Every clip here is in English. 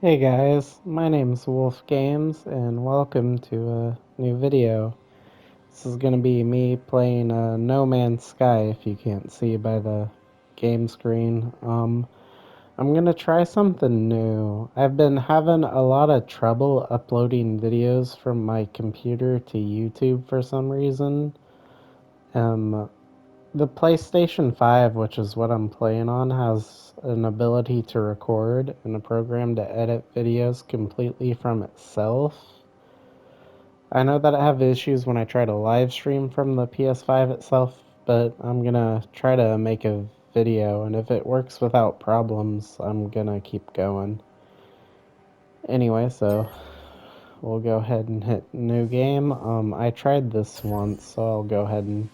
Hey guys, my name's Wolf Games and welcome to a new video. This is gonna be me playing No Man's Sky if you can't see by the game screen. I'm gonna try something new. I've been having a lot of trouble uploading videos from my computer to YouTube for some reason. Um, the PlayStation 5, which is what I'm playing on, has an ability to record and a program to edit videos completely from itself. I know that I have issues when I try to live stream from the PS5 itself, but I'm gonna try to make a video, and if it works without problems, I'm gonna keep going. Anyway, so we'll go ahead and hit new game. I tried this once, so I'll go ahead and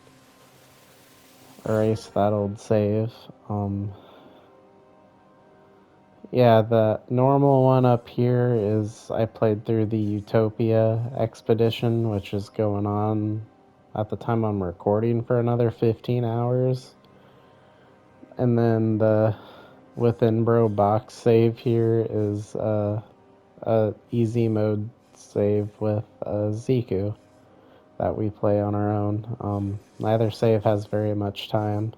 erase that old save. Yeah, the normal one up here is I played through the Utopia expedition, which is going on at the time I'm recording for another 15 hours. And then the within bro box save here is a easy mode save with Ziku that we play on our own. Neither save has very much time.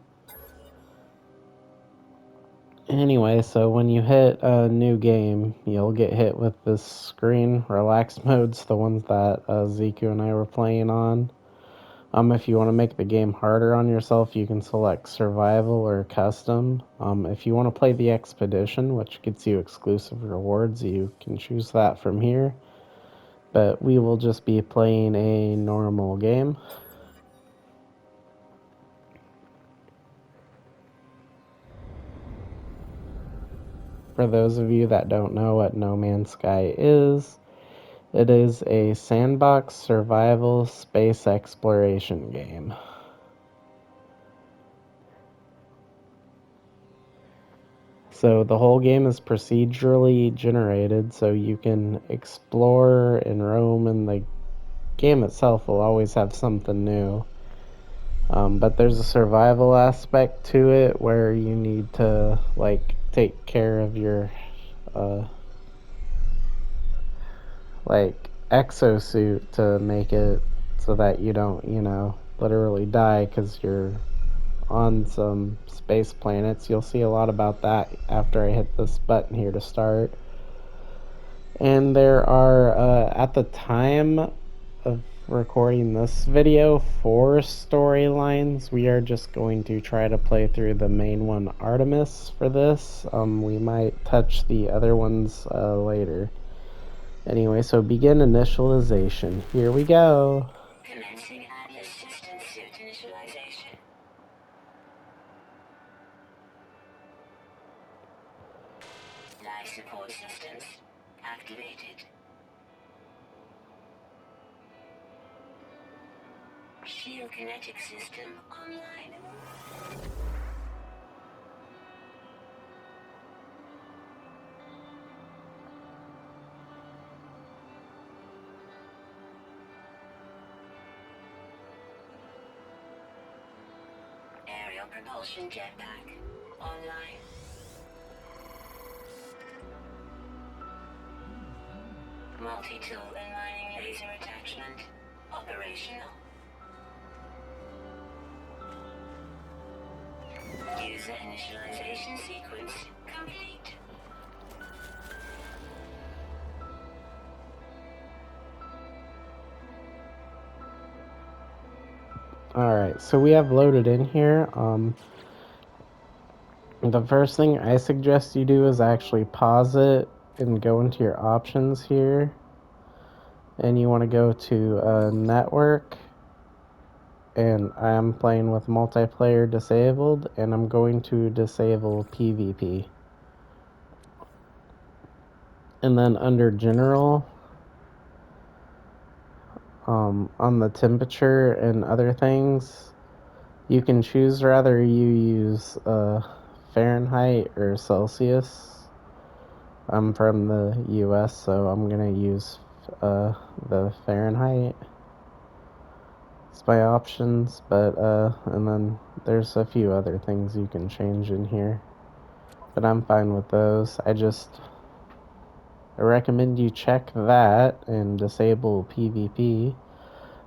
Anyway, so when you hit a new game, you'll get hit with this screen. Relax mode's the ones that Ziku and I were playing on. If you want to make the game harder on yourself, you can select survival or custom. If you want to play the expedition, which gets you exclusive rewards, you can choose that from here. But we will just be playing a normal game. For those of you that don't know what No Man's Sky is, it is a sandbox survival space exploration game. So the whole game is procedurally generated, so you can explore and roam, and the game itself will always have something new. But there's a survival aspect to it where you need to take care of your uh, exosuit to make it so that you don't, literally die because you're on some space planets. You'll see a lot about that after I hit this button here to start. And there are, at the time of recording this video, 4 storylines. We are just going to try to play through the main one, Artemis, for this. We might touch the other ones later. Anyway, so begin initialization. Here we go. Commencing Atlas system suit initialization. Life support systems activated. Shield kinetic system online. Aerial propulsion jetpack online. Multi-tool and mining laser attachment operational. User initialization sequence complete. Alright, so we have loaded in here. The first thing I suggest you do is actually pause it and go into your options here. And you want to go to network. And I'm playing with multiplayer disabled, and I'm going to disable PvP. And then under general, on the temperature and other things, you can choose rather you use Fahrenheit or Celsius. I'm from the US, so I'm gonna use the Fahrenheit. It's my options, but and then there's a few other things you can change in here, but I'm fine with those. I just I recommend you check that and disable PvP.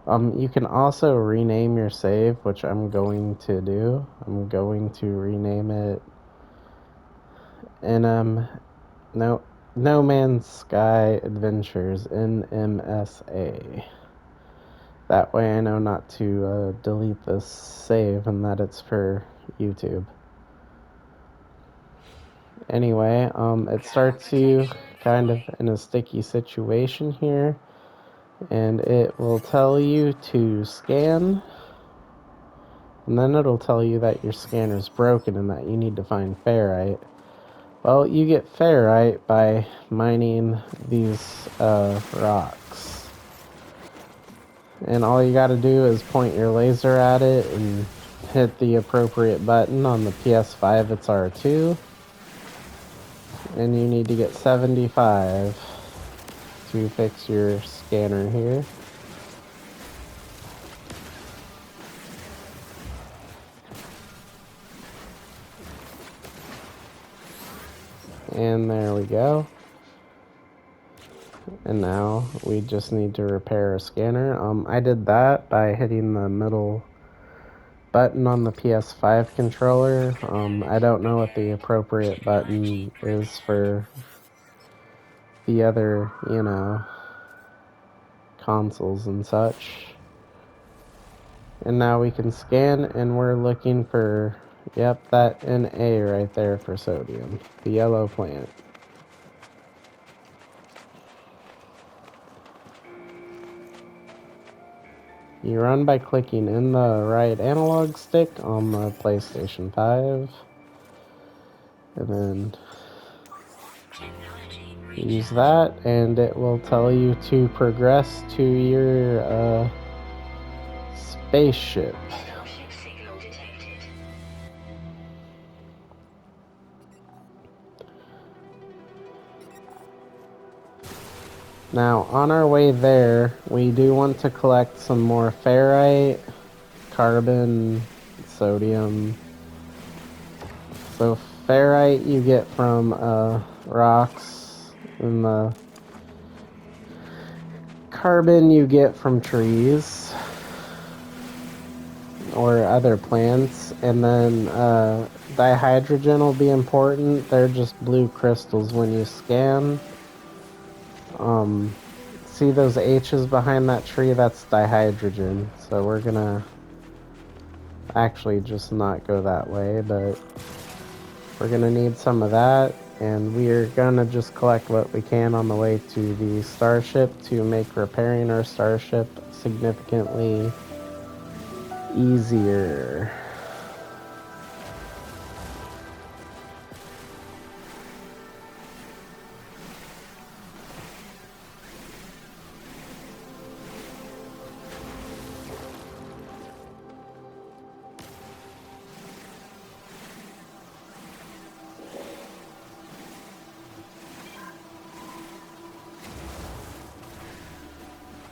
You can also rename your save, which I'm going to do. I'm going to rename it No Man's Sky Adventures, NMSA. That way I know not to delete this save and that it's for YouTube. Anyway, it starts you kind of in a sticky situation here, and it will tell you to scan, and then it'll tell you that your scanner's broken and that you need to find ferrite. Well, you get ferrite by mining these rocks. And all you gotta do is point your laser at it and hit the appropriate button. On the PS5, it's R2. And you need to get 75 to fix your scanner here. And there we go. And now we just need to repair a scanner. I did that by hitting the middle button on the PS5 controller. I don't know what the appropriate button is for the other, consoles and such. And now we can scan, and we're looking for, yep, that NA right there for sodium, the yellow plant. You run by clicking in the right analog stick on the PlayStation 5, and then use that, and it will tell you to progress to your spaceship. Now, on our way there, we do want to collect some more ferrite, carbon, sodium. So ferrite you get from rocks, and the carbon you get from trees or other plants, and then dihydrogen will be important. They're just blue crystals when you scan. See those H's behind that tree? That's dihydrogen. So we're gonna actually just not go that way, but we're gonna need some of that, and we're gonna just collect what we can on the way to the starship to make repairing our starship significantly easier.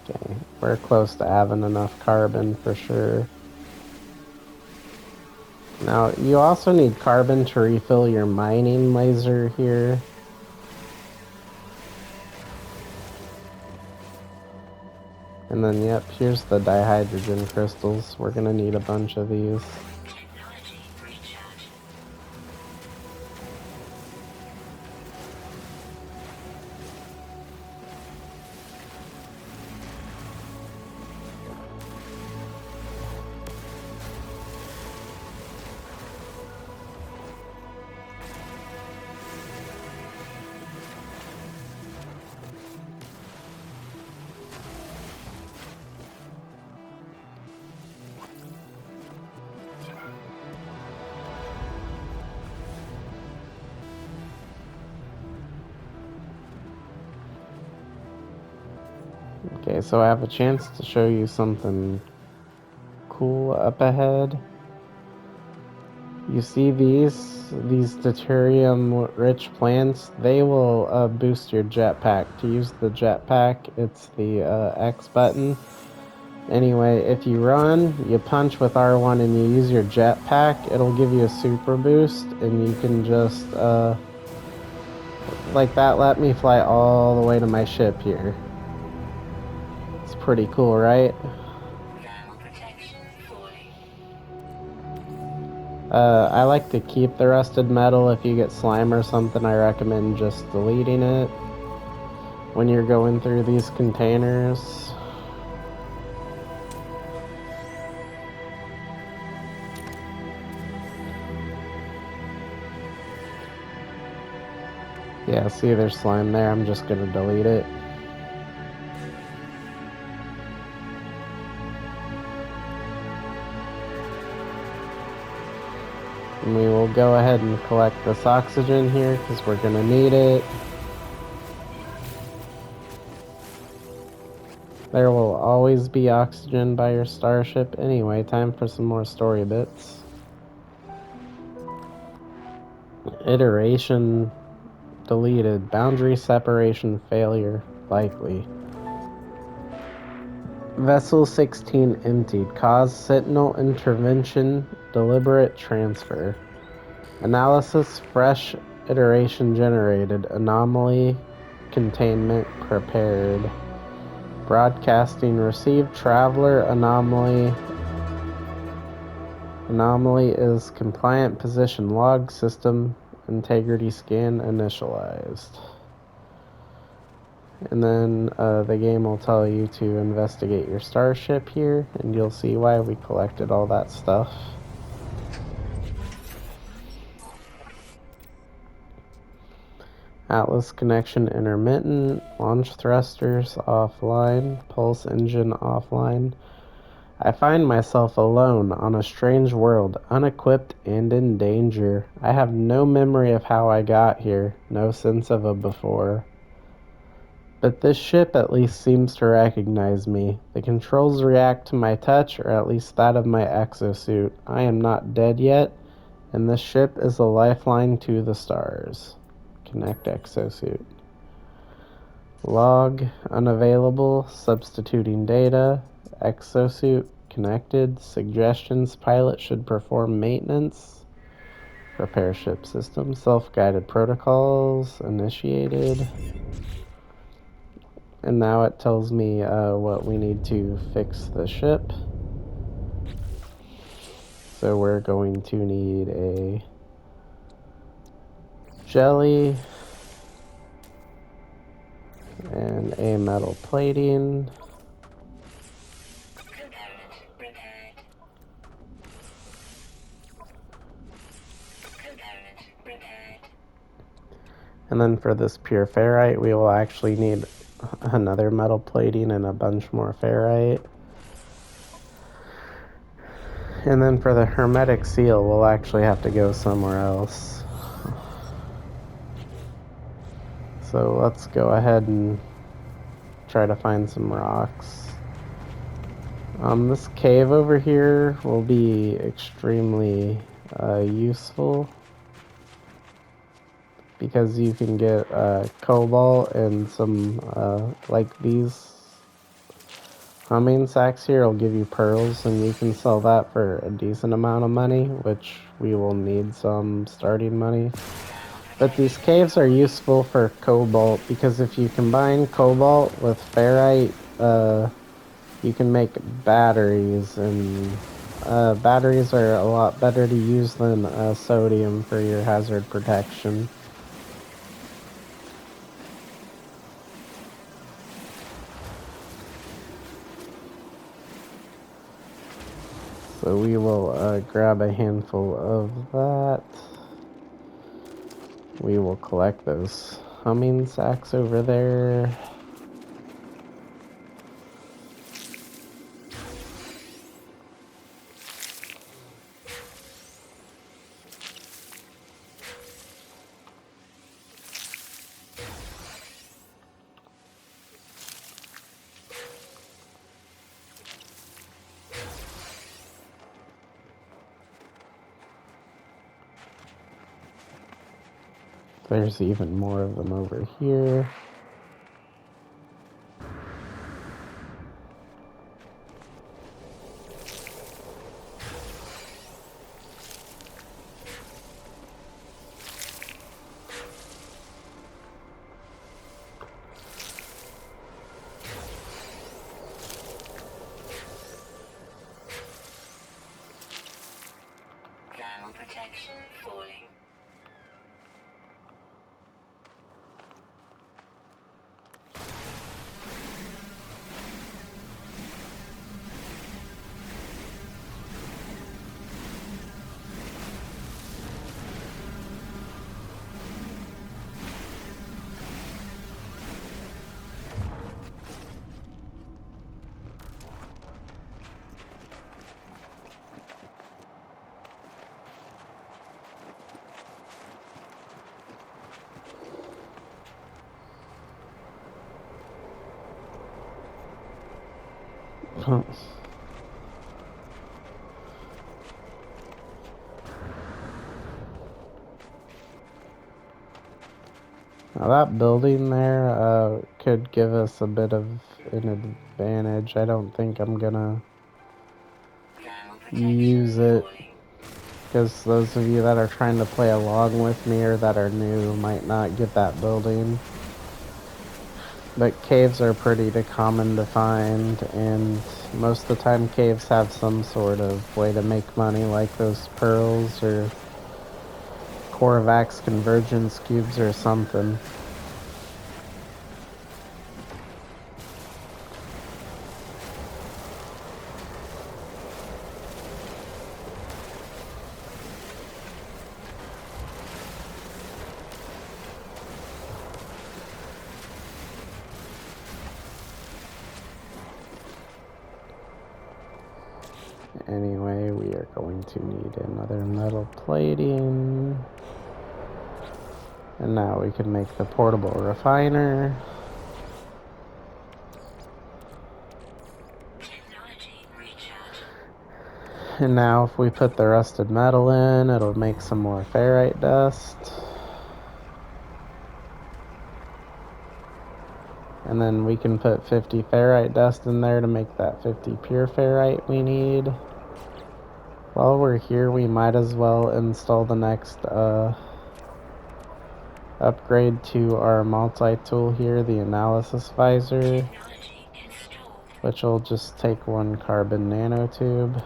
Okay, we're close to having enough carbon for sure. Now, you also need carbon to refill your mining laser here. And then, yep, here's the dihydrogen crystals. We're gonna need a bunch of these. Okay, so I have a chance to show you something cool up ahead. You see these deuterium-rich plants? They will boost your jetpack. To use the jetpack, it's the X button. Anyway, if you run, you punch with R1 and you use your jetpack, it'll give you a super boost, and you can just Like, that let me fly all the way to my ship here. It's pretty cool, right? I like to keep the rusted metal. If you get slime or something, I recommend just deleting it when you're going through these containers. Yeah, see, there's slime there. I'm just gonna delete it. And we will go ahead and collect this oxygen here because we're gonna need it. There will always be oxygen by your starship. Anyway, time for some more story bits. Iteration deleted. Boundary separation failure likely. Vessel 16 emptied. Cause Sentinel intervention. Deliberate transfer. Analysis fresh iteration generated. Anomaly containment prepared. Broadcasting received. Traveler anomaly. Anomaly is compliant position log system integrity scan initialized. And then the game will tell you to investigate your starship here, and you'll see why we collected all that stuff. Atlas connection intermittent, launch thrusters offline, pulse engine offline. I find myself alone on a strange world, unequipped and in danger. I have no memory of how I got here, no sense of a before. But this ship at least seems to recognize me. The controls react to my touch, or at least that of my exosuit. I am not dead yet, and this ship is a lifeline to the stars. Connect exosuit. Log unavailable, substituting data. Exosuit connected. Suggestions, pilot should perform maintenance. Repair ship system. Self-guided protocols initiated. And now it tells me what we need to fix the ship. So we're going to need a jelly and a metal plating. And then for this pure ferrite, we will actually need another metal plating and a bunch more ferrite. And then for the hermetic seal, we'll actually have to go somewhere else. So let's go ahead and try to find some rocks. This cave over here will be extremely useful because you can get cobalt and some like these humming sacks here will give you pearls, and you can sell that for a decent amount of money, which we will need some starting money. But these caves are useful for cobalt because if you combine cobalt with ferrite, you can make batteries, and batteries are a lot better to use than sodium for your hazard protection. So we will grab a handful of that. We will collect those humming sacks over there. There's even more of them over here. Now that building there could give us a bit of an advantage. I don't think I'm gonna use it, because those of you that are trying to play along with me or that are new might not get that building. But caves are pretty common to find, and most of the time caves have some sort of way to make money, like those pearls or Korvax convergence cubes or something. Anyway, we are going to need another metal plating. And now we can make the portable refiner. And now if we put the rusted metal in, it'll make some more ferrite dust. And then we can put 50 ferrite dust in there to make that 50 pure ferrite we need. While we're here, we might as well install the next upgrade to our multi-tool here, the analysis visor, which will just take one carbon nanotube.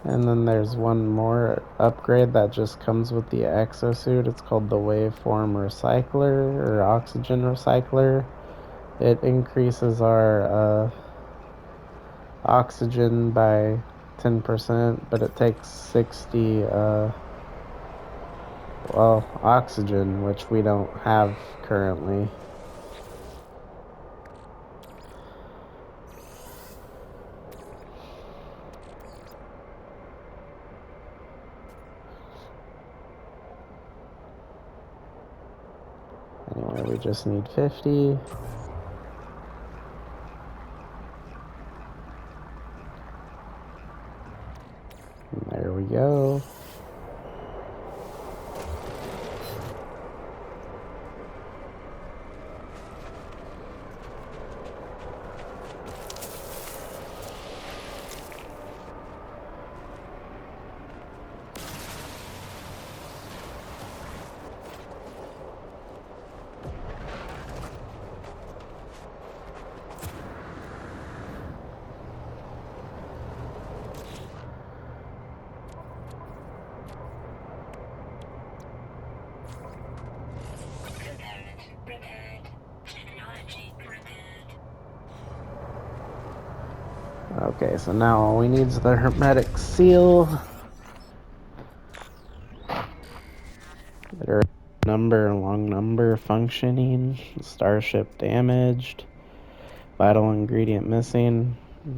And then there's one more upgrade that just comes with the exosuit. It's called the Waveform Recycler, or Oxygen Recycler. It increases our oxygen by 10%, but it takes 60 oxygen, which we don't have currently. Anyway, we just need 50. And there we go. Okay, so now all we need is the hermetic seal. There long number functioning, starship damaged, vital ingredient missing,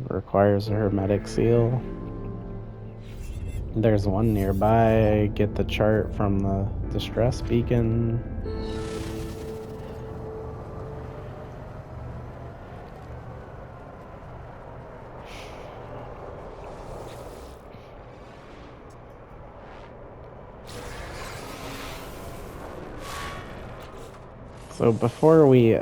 requires a hermetic seal. There's one nearby. Get the chart from the distress beacon. So before we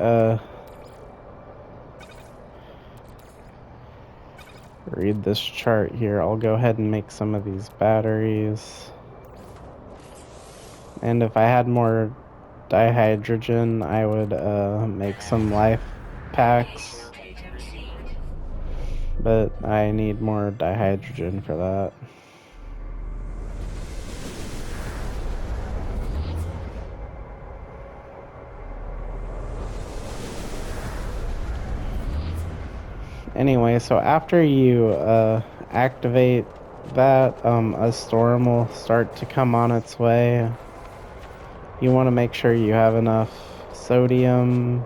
read this chart here, I'll go ahead and make some of these batteries. And if I had more dihydrogen, I would make some life packs. But I need more dihydrogen for that. Anyway, so after you activate that, a storm will start to come on its way. You want to make sure you have enough sodium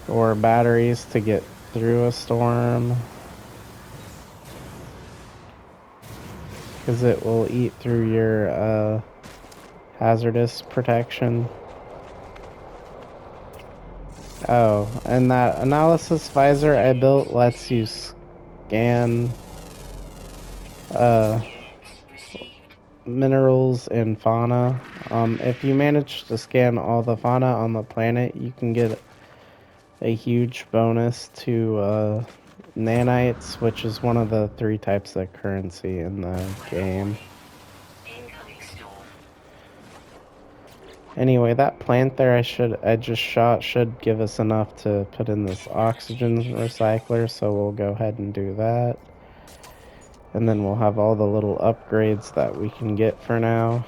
or batteries to get through a storm. because it will eat through your hazardous protection. Oh, and that analysis visor I built lets you scan minerals and fauna. If you manage to scan all the fauna on the planet, you can get a huge bonus to nanites, which is one of the 3 types of currency in the game. Anyway, that plant there I just shot should give us enough to put in this oxygen recycler, so we'll go ahead and do that. And then we'll have all the little upgrades that we can get for now.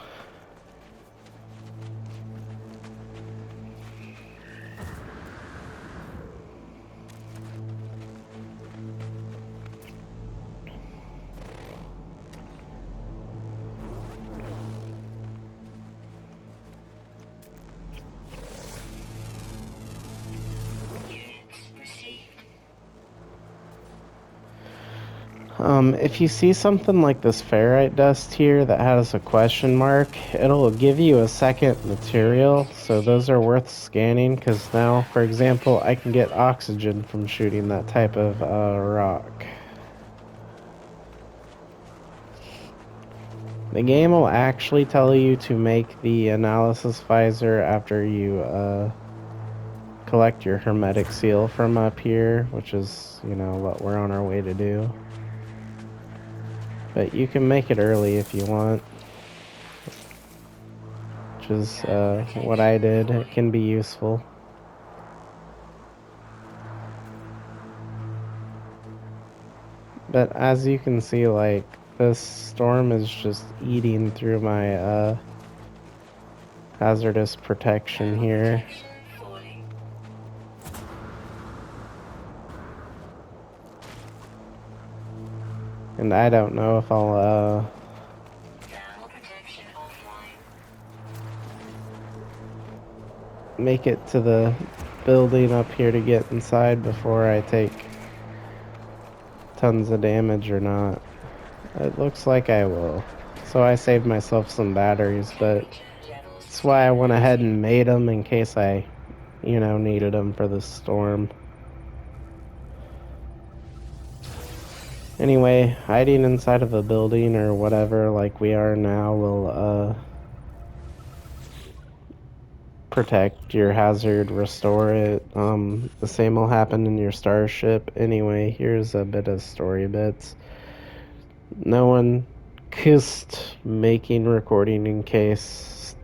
If you see something like this ferrite dust here that has a question mark, it'll give you a second material, so those are worth scanning, because now, for example, I can get oxygen from shooting that type of rock. The game will actually tell you to make the analysis visor after you collect your hermetic seal from up here, which is, you know, what we're on our way to do. But you can make it early if you want, which is what I did. It can be useful. But as you can see, like, this storm is just eating through my hazardous protection here. And I don't know if I'll make it to the building up here to get inside before I take tons of damage or not. It looks like I will. So I saved myself some batteries, but that's why I went ahead and made them in case I, you know, needed them for the storm. Anyway, hiding inside of a building or whatever like we are now will protect your hazard, restore it. The same will happen in your starship. Anyway, here's a bit of story bits. No one kissed making recording in case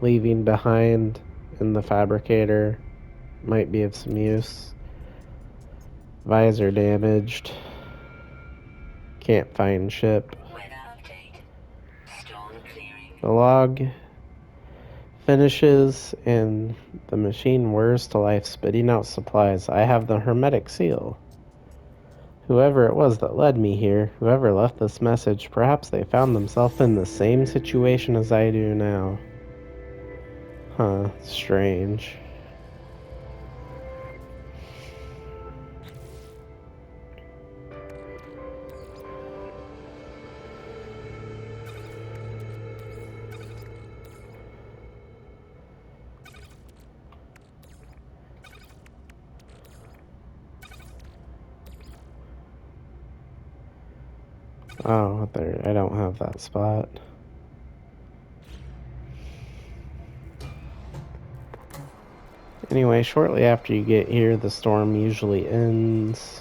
leaving behind in the fabricator might be of some use. Visor damaged. Can't find ship. The log finishes and the machine whirs to life, spitting out supplies. I have the hermetic seal. Whoever it was that led me here, whoever left this message, perhaps they found themselves in the same situation as I do now. Huh, strange. Oh, there, I don't have that spot. Anyway, shortly after you get here, the storm usually ends.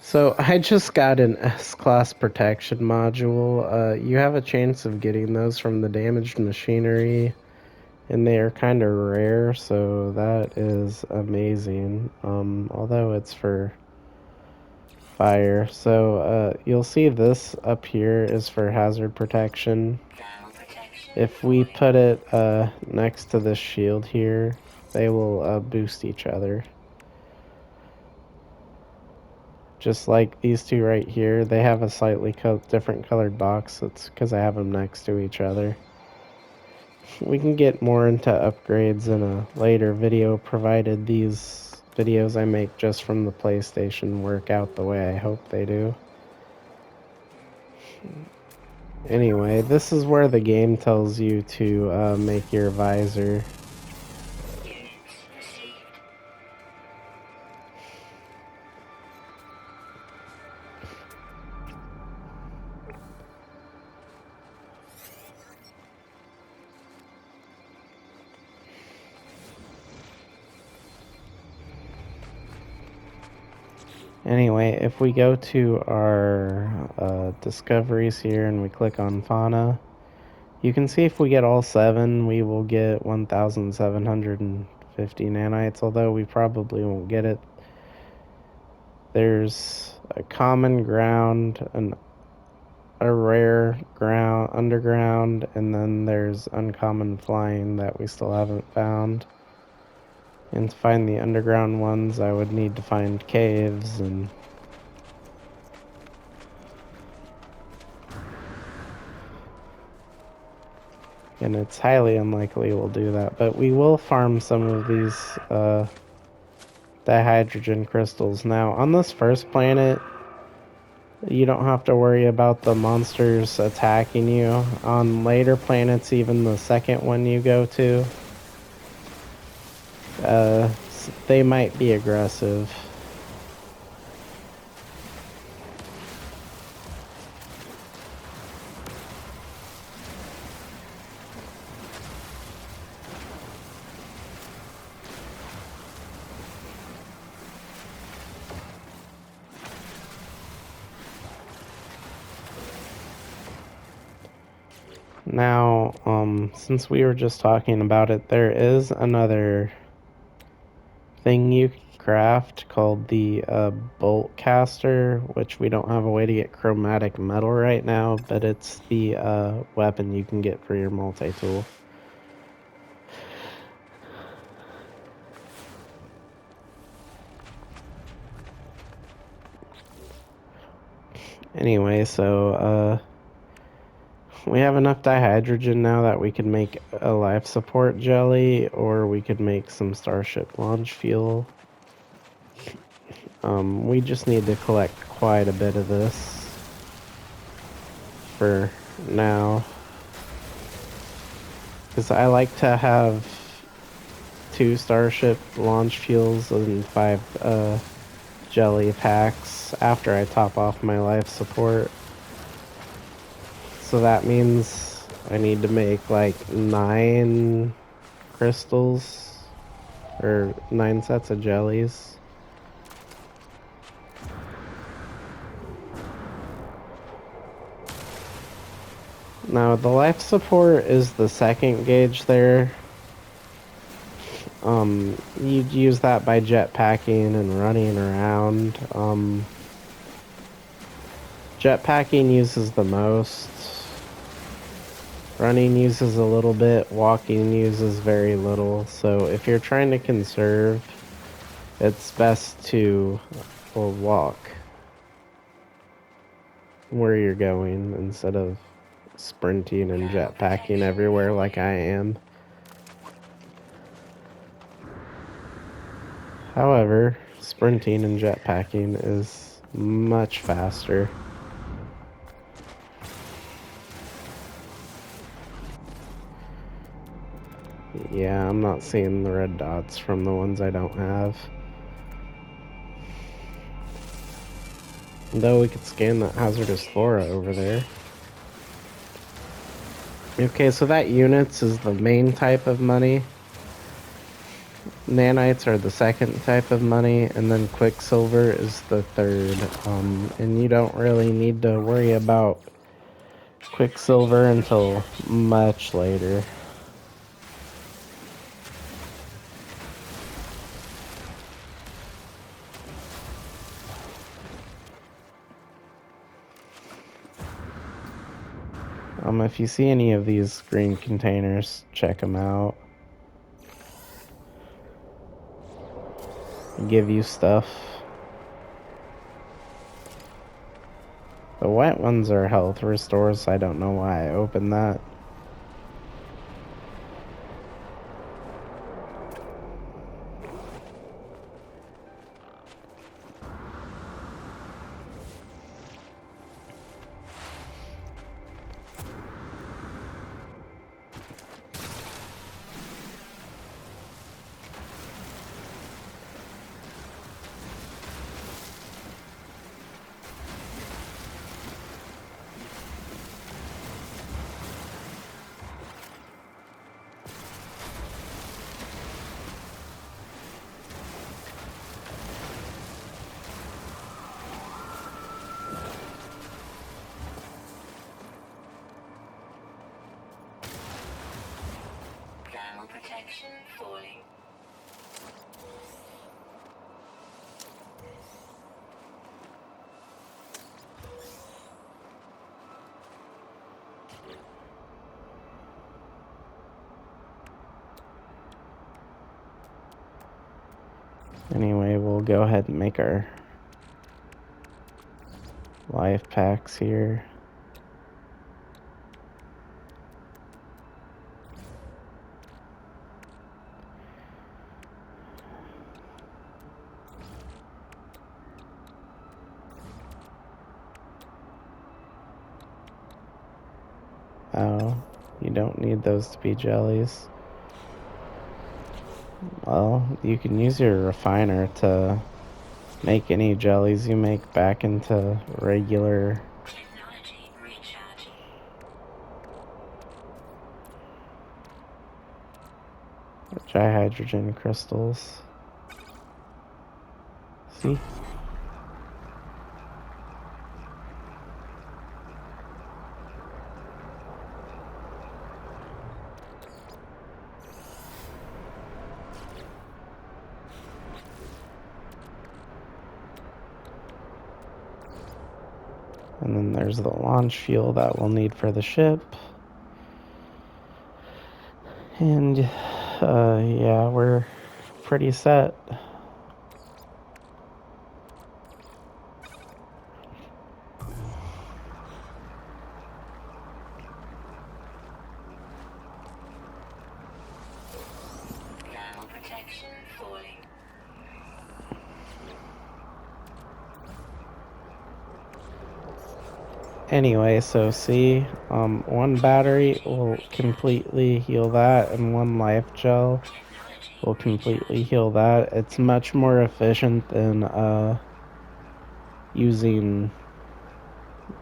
So I just got an S-Class protection module. You have a chance of getting those from the damaged machinery, and they are kind of rare, so that is amazing. Although it's for fire. So you'll see this up here is for hazard protection. If we put it next to this shield here, they will boost each other. Just like these two right here, they have a slightly different colored box. That's because I have them next to each other. We can get more into upgrades in a later video, provided these videos I make just from the PlayStation work out the way I hope they do. Anyway, this is where the game tells you to make your visor. Anyway, if we go to our discoveries here and we click on fauna, you can see if we get all 7, we will get 1,750 nanites, although we probably won't get it. There's a common ground, a rare ground, underground, and then there's uncommon flying that we still haven't found. And to find the underground ones, I would need to find caves and it's highly unlikely we'll do that, but we will farm some of these dihydrogen crystals. Now, on this first planet, you don't have to worry about the monsters attacking you. On later planets, even the second one you go to, they might be aggressive. Now, since we were just talking about it, there is another thing you can craft called the bolt caster, which we don't have a way to get chromatic metal right now, but it's the weapon you can get for your multi-tool. Anyway, so we have enough dihydrogen now that we could make a life support jelly, or we could make some Starship launch fuel. We just need to collect quite a bit of this for now, because I like to have 2 Starship launch fuels and 5 jelly packs after I top off my life support. So that means I need to make like 9 crystals or 9 sets of jellies. Now the life support is the second gauge there. You'd use that by jetpacking and running around. Jetpacking uses the most. Running uses a little bit. Walking uses very little. So if you're trying to conserve, it's best to walk where you're going instead of sprinting and jetpacking everywhere like I am. However, sprinting and jetpacking is much faster. Yeah, I'm not seeing the red dots from the ones I don't have. Though we could scan that hazardous flora over there. Okay, so that units is the main type of money. Nanites are the second type of money, and then quicksilver is the third. And you don't really need to worry about quicksilver until much later. If you see any of these green containers, check them out. Give you stuff. The white ones are health restores, so I don't know why I opened that. Anyway, we'll go ahead and make our life packs here. Oh, you don't need those to be jellies. Well, you can use your refiner to make any jellies you make back into regular dihydrogen crystals. See? And then there's the launch fuel that we'll need for the ship. And, yeah, we're pretty set. Anyway, so see, one battery will completely heal that, and one life gel will completely heal that. It's much more efficient than using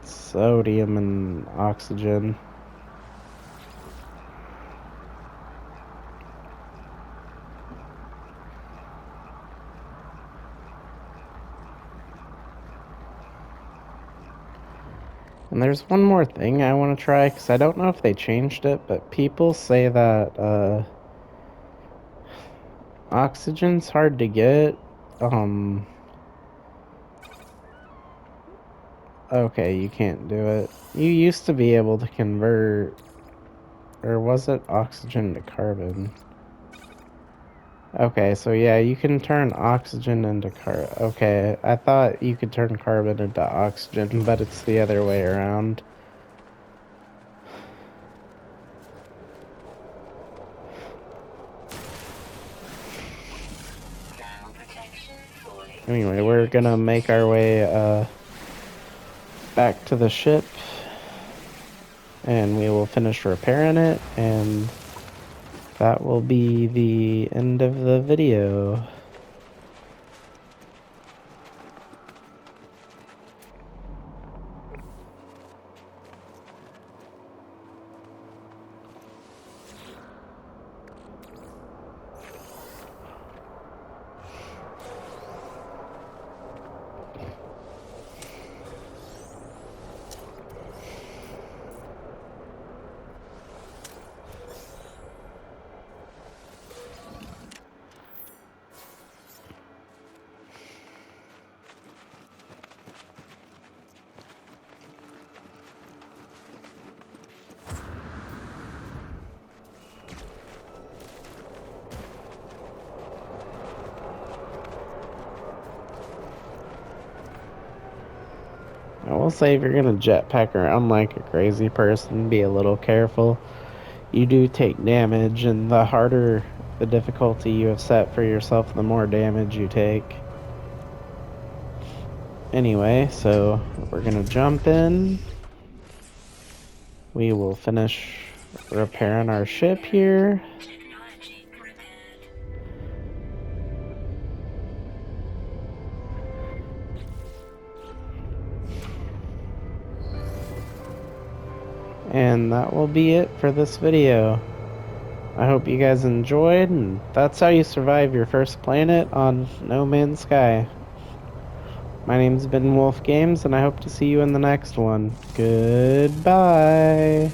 sodium and oxygen. And there's one more thing I want to try, because I don't know if they changed it, but people say that oxygen's hard to get. Okay, you can't do it. You used to be able to convert, or was it oxygen to carbon? Okay, so yeah, you can turn oxygen into okay, I thought you could turn carbon into oxygen, but it's the other way around. Anyway, we're gonna make our way back to the ship, and we will finish repairing it, and that will be the end of the video. I will say, if you're gonna jetpack around like a crazy person, be a little careful. You do take damage, and the harder the difficulty you have set for yourself, the more damage you take. Anyway, so we're gonna jump in. We will finish repairing our ship here. And that will be it for this video. I hope you guys enjoyed, and that's how you survive your first planet on No Man's Sky. My name's Ben Wolf Games, and I hope to see you in the next one. Goodbye.